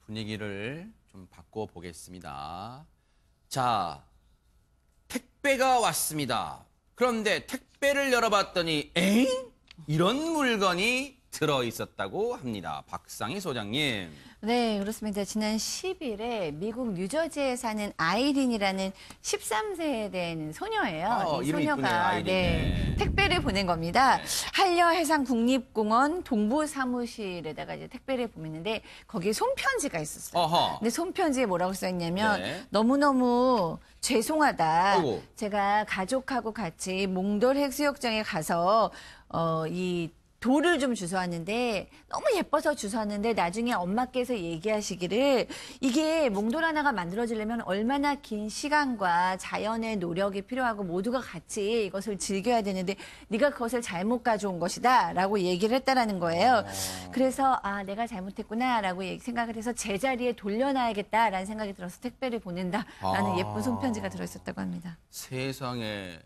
분위기를 좀 바꿔보겠습니다. 자, 택배가 왔습니다. 그런데 택배를 열어봤더니 에잉? 이런 물건이 들어있었다고 합니다. 박상희 소장님. 네, 그렇습니다. 지난 10일에 미국 뉴저지에 사는 아이린이라는 13세에 된 소녀예요. 이 이름이 소녀가 이쁘네요, 아이린. 택배를 보낸 겁니다. 네. 한려해상국립공원 동부사무실에다가 이제 택배를 보냈는데 거기에 손편지가 있었어요. 어허. 근데 손편지에 뭐라고 써있냐면 네. 너무너무 죄송하다. 아이고. 제가 가족하고 같이 몽돌 해수욕장에 가서 이 돌을 좀 주워왔는데 너무 예뻐서 주워왔는데 나중에 엄마께서 얘기하시기를 이게 몽돌 하나가 만들어지려면 얼마나 긴 시간과 자연의 노력이 필요하고 모두가 같이 이것을 즐겨야 되는데 네가 그것을 잘못 가져온 것이다 라고 얘기를 했다라는 거예요. 그래서 아 내가 잘못했구나 라고 생각을 해서 제자리에 돌려놔야겠다라는 생각이 들어서 택배를 보낸다라는 예쁜 손편지가 들어있었다고 합니다. 세상에.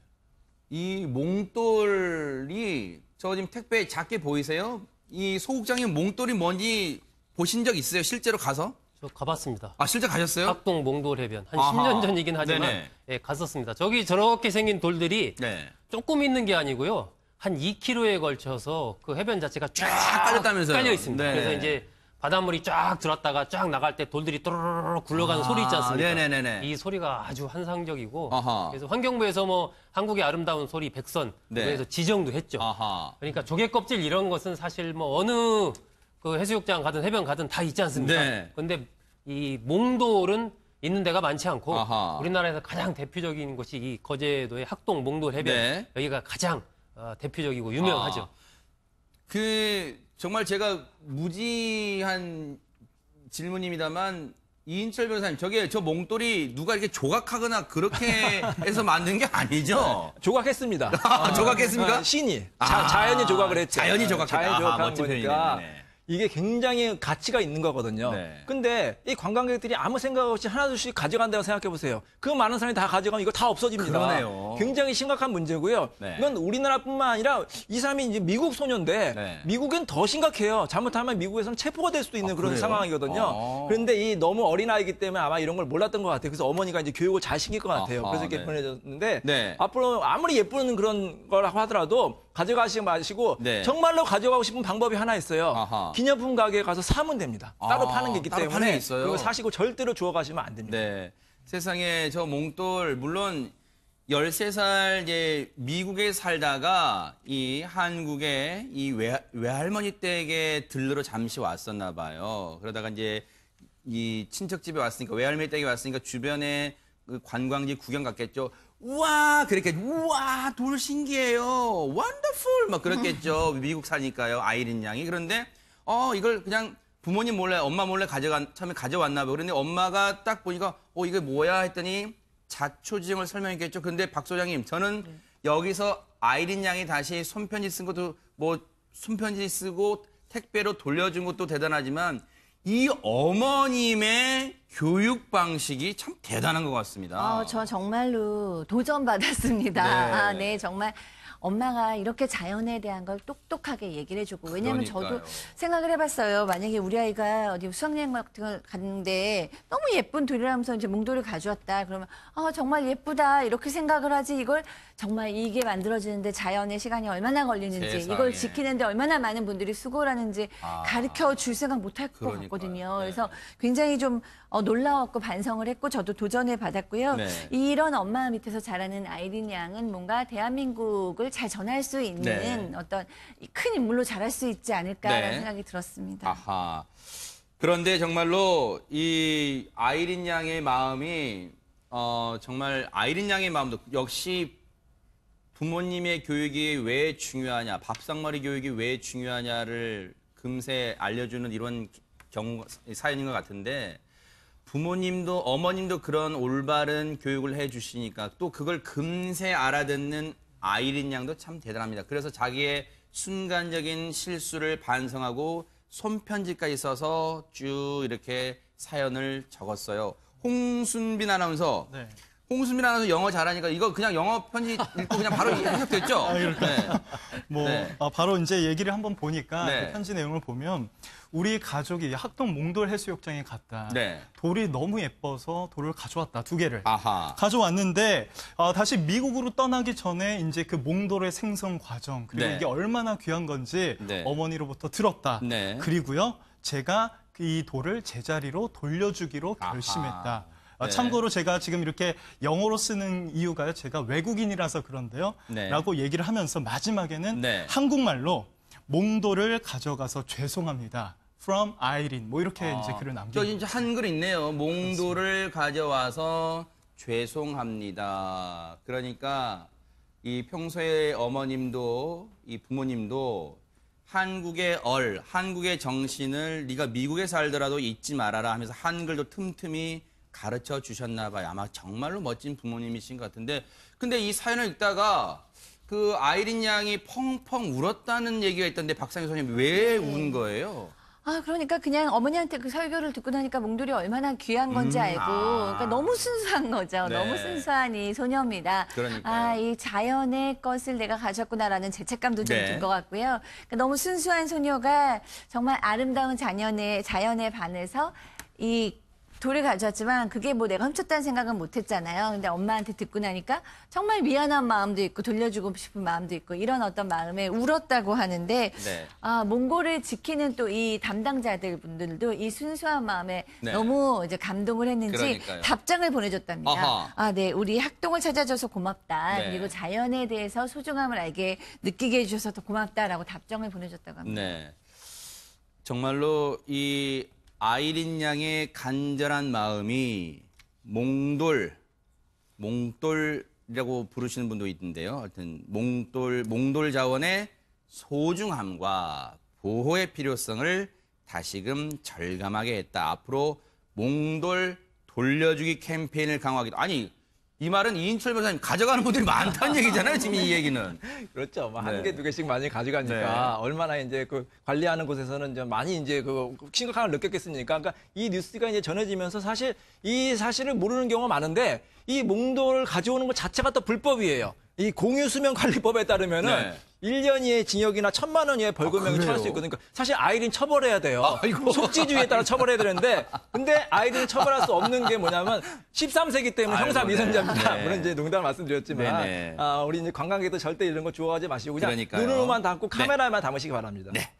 이 몽돌이 저 지금 택배 작게 보이세요? 이 소국장님 몽돌이 뭔지 보신 적 있어요? 실제로 가서? 저 가봤습니다. 아, 실제 가셨어요? 학동 몽돌 해변. 한 아하. 10년 전이긴 하지만 네네. 예, 갔었습니다. 저기 저렇게 생긴 돌들이 네. 조금 있는 게 아니고요. 한 2km에 걸쳐서 그 해변 자체가 쫙 깔렸다면서요? 깔려 있습니다. 네. 그래서 이제 바닷물이 쫙 들어왔다가 쫙 나갈 때 돌들이 또르르르 굴러가는 소리 있지 않습니까? 네네네네. 이 소리가 아주 환상적이고 아하. 그래서 환경부에서 뭐 한국의 아름다운 소리 백선 네. 그래서 지정도 했죠. 아하. 그러니까 조개 껍질 이런 것은 사실 뭐 어느 그 해수욕장 가든 해변 가든 다 있지 않습니까? 네. 그런데 이 몽돌은 있는 데가 많지 않고 아하. 우리나라에서 가장 대표적인 곳이 이 거제도의 학동 몽돌 해변 네. 여기가 가장 대표적이고 유명하죠. 정말 제가 무지한 질문입니다만 이인철 변호사님, 저 몽돌이 누가 이렇게 조각하거나 그렇게 해서 만든 게 아니죠? 조각했습니다. 조각했습니까? 신이 자연이 조각을 했죠. 자연이 조각했다. 자연이 조각한 멋진 거니까 표현이네요. 이게 굉장히 가치가 있는 거거든요. 네. 근데 이 관광객들이 아무 생각 없이 하나둘씩 가져간다고 생각해 보세요. 그 많은 사람이 다 가져가면 이거 다 없어집니다. 그러네요. 굉장히 심각한 문제고요. 네. 이건 우리나라뿐만 아니라 이 사람이 이제 미국 소녀인데 네. 미국엔 더 심각해요. 잘못하면 미국에서는 체포가 될 수도 있는 그런 그래요? 상황이거든요. 그런데 이 너무 어린아이기 때문에 아마 이런 걸 몰랐던 것 같아요. 그래서 어머니가 이제 교육을 잘 시킬 것 같아요. 그래서 이렇게 네. 보내줬는데 네. 앞으로 아무리 예쁘는 그런 거라고 하더라도 가져가시지 마시고 네. 정말로 가져가고 싶은 방법이 하나 있어요. 아하. 기념품 가게에 가서 사면 됩니다. 따로 파는 게 있기 따로 파는 게 때문에 있어요? 그거 사시고 절대로 주워 가시면 안 됩니다. 네. 세상에 저 몽돌, 물론 13살 이제 미국에 살다가 이 한국에 이 외할머니 댁에 들르러 잠시 왔었나 봐요. 그러다가 이제 이 친척집에 왔으니까, 외할머니 댁에 왔으니까 주변에 그 관광지 구경 갔겠죠. 우와! 그렇게, 우와! 돌 신기해요. 원더풀! 막 그랬겠죠. 미국 사니까요. 아이린 양이. 그런데, 이걸 그냥 부모님 몰래, 엄마 몰래 처음에 가져왔나 봐요. 그런데 엄마가 딱 보니까, 이게 뭐야? 했더니 자초지종을 설명했겠죠. 근데 박 소장님, 저는 여기서 아이린 양이 다시 손편지 쓴 것도, 손편지 쓰고 택배로 돌려준 것도 대단하지만, 이 어머님의 교육 방식이 참 대단한 것 같습니다. 저 정말로 도전받았습니다. 네. 정말 엄마가 이렇게 자연에 대한 걸 똑똑하게 얘기를 해주고, 왜냐면 그러니까요. 저도 생각을 해봤어요. 만약에 우리 아이가 어디 수학여행 같은 걸 갔는데 너무 예쁜 돌이라면서 이제 몽돌을 가져왔다. 그러면 정말 예쁘다 이렇게 생각을 하지, 이걸 정말 이게 만들어지는데 자연의 시간이 얼마나 걸리는지, 세상에. 이걸 지키는데 얼마나 많은 분들이 수고를 하는지 가르쳐 줄 생각 못 할 것 그러니까요. 같거든요. 네. 그래서 굉장히 좀 놀라웠고 반성을 했고, 저도 도전을 받았고요. 네. 이런 엄마 밑에서 자라는 아이린 양은 뭔가 대한민국을 잘 전할 수 있는 네. 어떤 큰 인물로 자랄 수 있지 않을까라는 네. 생각이 들었습니다. 아하. 그런데 정말로 이 아이린 양의 마음이 정말 아이린 양의 마음도 역시 부모님의 교육이 왜 중요하냐, 밥상머리 교육이 왜 중요하냐를 금세 알려주는 이런 사연인 것 같은데, 부모님도 어머님도 그런 올바른 교육을 해주시니까 또 그걸 금세 알아듣는 아이린 양도 참 대단합니다. 그래서 자기의 순간적인 실수를 반성하고 손편지까지 써서 쭉 이렇게 사연을 적었어요. 홍순빈 아나운서. 네. 홍수민 아나운서 영어 잘하니까 이거 그냥 영어 편지 읽고 그냥 바로 해석됐죠? 네. 뭐 네. 바로 이제 얘기를 한번 보니까 네. 그 편지 내용을 보면 우리 가족이 학동 몽돌 해수욕장에 갔다. 네. 돌이 너무 예뻐서 돌을 가져왔다. 2개를. 아하. 가져왔는데 다시 미국으로 떠나기 전에 이제 그 몽돌의 생성 과정 그리고 네. 이게 얼마나 귀한 건지 네. 어머니로부터 들었다. 네. 그리고요 제가 이 돌을 제자리로 돌려주기로 아하. 결심했다. 네. 참고로 제가 지금 이렇게 영어로 쓰는 이유가요. 제가 외국인이라서 그런데요. 네. 라고 얘기를 하면서 마지막에는 네. 한국말로 몽돌을 가져가서 죄송합니다. From 아이린 뭐 이렇게 이제 글을 저 남기고 진짜 한글 있네요. 몽돌을 가져와서 죄송합니다. 그러니까 이 평소에 어머님도 이 부모님도 한국의 한국의 정신을 네가 미국에 살더라도 잊지 말아라 하면서 한글도 틈틈이 가르쳐 주셨나 봐요. 아마 정말로 멋진 부모님이신 것 같은데 근데 이 사연을 읽다가 그 아이린 양이 펑펑 울었다는 얘기가 있던데 박상희 선생님 왜 운 거예요? 그러니까 그냥 어머니한테 그 설교를 듣고 나니까 몽돌이 얼마나 귀한 건지 알고, 그러니까 너무 순수한 거죠. 네. 너무 순수한 이 소녀입니다. 그러니까요. 이 자연의 것을 내가 가졌구나라는 죄책감도 좀 네. 든 것 같고요. 그러니까 너무 순수한 소녀가 정말 아름다운 자연에 반해서 이 돌을 가져왔지만 그게 뭐 내가 훔쳤다는 생각은 못 했잖아요. 근데 엄마한테 듣고 나니까 정말 미안한 마음도 있고 돌려주고 싶은 마음도 있고 이런 어떤 마음에 울었다고 하는데 네. 몽골을 지키는 또 이 담당자들 분들도 이 순수한 마음에 네. 너무 이제 감동을 했는지 그러니까요. 답장을 보내줬답니다. 아하. 네, 우리 학동을 찾아줘서 고맙다. 네. 그리고 자연에 대해서 소중함을 느끼게 해주셔서 더 고맙다라고 답장을 보내줬다고 합니다. 네. 정말로 이 아이린 양의 간절한 마음이 몽돌이라고 부르시는 분도 있는데요. 하여튼 몽돌 자원의 소중함과 보호의 필요성을 다시금 절감하게 했다. 앞으로 몽돌 돌려주기 캠페인을 강화하기도. 아니 이 말은 이인철 변호사님 가져가는 분들이 많다는 얘기잖아요. 지금 이 얘기는. 그렇죠. 뭐 네. 한 개, 두 개씩 많이 가져가니까 얼마나 이제 그 관리하는 곳에서는 좀 많이 이제 그 심각한 걸 느꼈겠습니까? 그러니까 이 뉴스가 이제 전해지면서 사실 이 사실을 모르는 경우가 많은데 이 몽돌을 가져오는 것 자체가 또 불법이에요. 이 공유수면관리법에 따르면은 네. 1년 이하의 징역이나 1,000만 원 이하의 벌금형이 처할 수 있거든요. 그러니까 사실 아이린 처벌해야 돼요. 속지주의에 따라 처벌해야 되는데 근데 아이린 처벌할 수 없는 게 뭐냐면 13세기 때문에 아이고, 형사 미성년자입니다. 네. 물론 이제 농담 말씀드렸지만 네네. 우리 이제 관광객도 절대 이런 거 좋아하지 마시고 그냥 그러니까요. 눈으로만 담고 네. 카메라에만 담으시기 바랍니다. 네.